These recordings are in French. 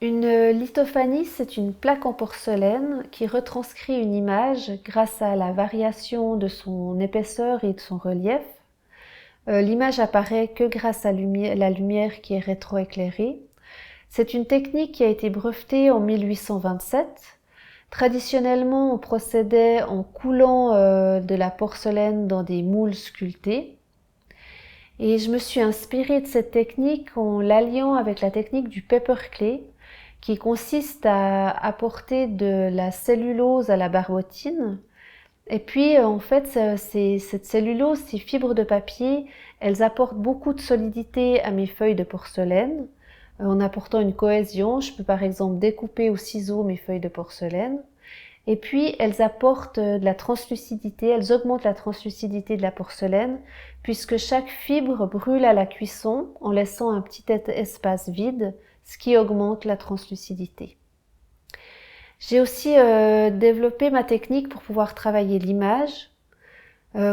Une lithophanie, c'est une plaque en porcelaine qui retranscrit une image grâce à la variation de son épaisseur et de son relief. L'image apparaît que grâce à la lumière qui est rétroéclairée. C'est une technique qui a été brevetée en 1827. Traditionnellement, on procédait en coulant de la porcelaine dans des moules sculptés. Et je me suis inspirée de cette technique en l'alliant avec la technique du paperclay, qui consiste à apporter de la cellulose à la barbotine. Et puis, en fait, cette cellulose, ces fibres de papier, elles apportent beaucoup de solidité à mes feuilles de porcelaine. En apportant une cohésion, je peux par exemple découper au ciseau mes feuilles de porcelaine. Et puis, elles apportent de la translucidité, elles augmentent la translucidité de la porcelaine, puisque chaque fibre brûle à la cuisson en laissant un petit espace vide, ce qui augmente la translucidité. J'ai aussi développé ma technique pour pouvoir travailler l'image.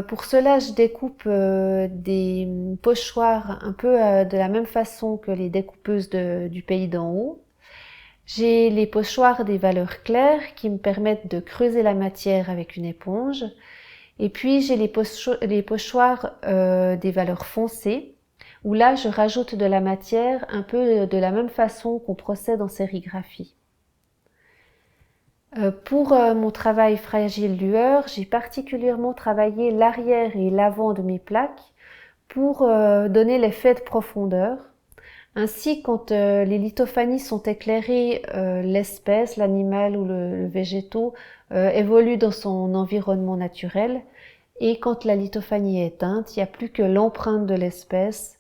Pour cela, je découpe des pochoirs un peu de la même façon que les découpeuses du pays d'en haut. J'ai les pochoirs des valeurs claires qui me permettent de creuser la matière avec une éponge. Et puis j'ai les pochoirs des valeurs foncées, où là je rajoute de la matière un peu de la même façon qu'on procède en sérigraphie. Pour mon travail fragile lueur, j'ai particulièrement travaillé l'arrière et l'avant de mes plaques pour donner l'effet de profondeur. Ainsi, quand les lithophanies sont éclairées, l'espèce, l'animal ou le végétaux évolue dans son environnement naturel. Et quand la lithophanie est éteinte, il n'y a plus que l'empreinte de l'espèce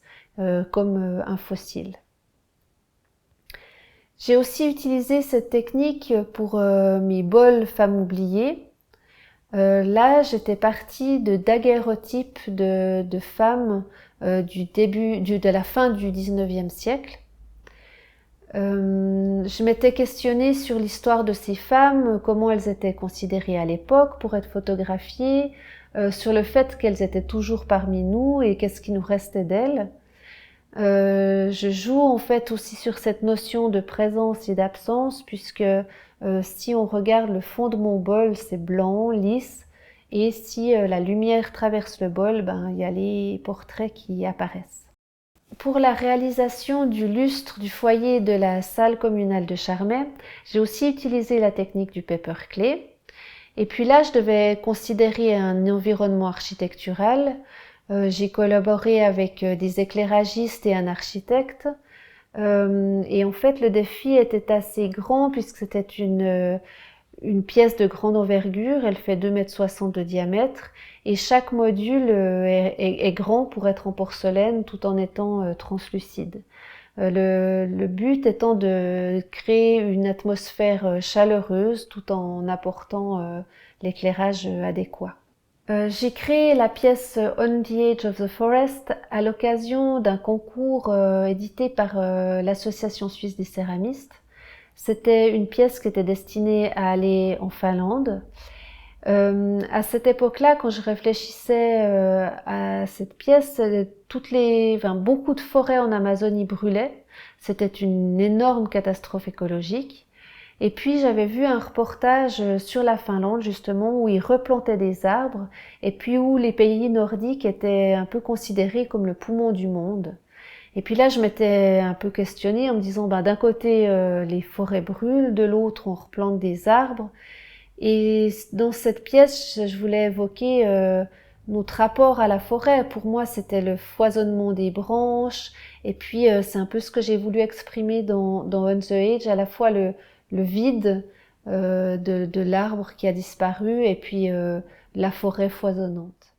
comme un fossile. J'ai aussi utilisé cette technique pour mes bols femmes oubliées. Là, j'étais partie de daguerreotypes de femmes de la fin du 19e siècle. Je m'étais questionnée sur l'histoire de ces femmes, comment elles étaient considérées à l'époque pour être photographiées, sur le fait qu'elles étaient toujours parmi nous et qu'est-ce qui nous restait d'elles. Je joue en fait aussi sur cette notion de présence et d'absence, puisque si on regarde le fond de mon bol, c'est blanc, lisse, et si la lumière traverse le bol, il y a les portraits qui apparaissent. Pour la réalisation du lustre du foyer de la salle communale de Charmey, j'ai aussi utilisé la technique du paperclay. Et puis là, je devais considérer un environnement architectural. J'ai collaboré avec des éclairagistes et un architecte. Et en fait, le défi était assez grand puisque c'était une pièce de grande envergure. Elle fait 2,60 m de diamètre. Et chaque module est grand pour être en porcelaine tout en étant translucide. Le but étant de créer une atmosphère chaleureuse tout en apportant l'éclairage adéquat. J'ai créé la pièce On the Edge of the Forest à l'occasion d'un concours édité par l'Association suisse des céramistes. C'était une pièce qui était destinée à aller en Finlande. À cette époque-là, quand je réfléchissais à cette pièce, beaucoup de forêts en Amazonie brûlaient. C'était une énorme catastrophe écologique. Et puis j'avais vu un reportage sur la Finlande justement où ils replantaient des arbres et puis où les pays nordiques étaient un peu considérés comme le poumon du monde. Et puis là je m'étais un peu questionnée en me disant d'un côté les forêts brûlent, de l'autre on replante des arbres. Et dans cette pièce je voulais évoquer notre rapport à la forêt. Pour moi c'était le foisonnement des branches et puis c'est un peu ce que j'ai voulu exprimer dans On the Edge, à la fois le vide de l'arbre qui a disparu et puis la forêt foisonnante.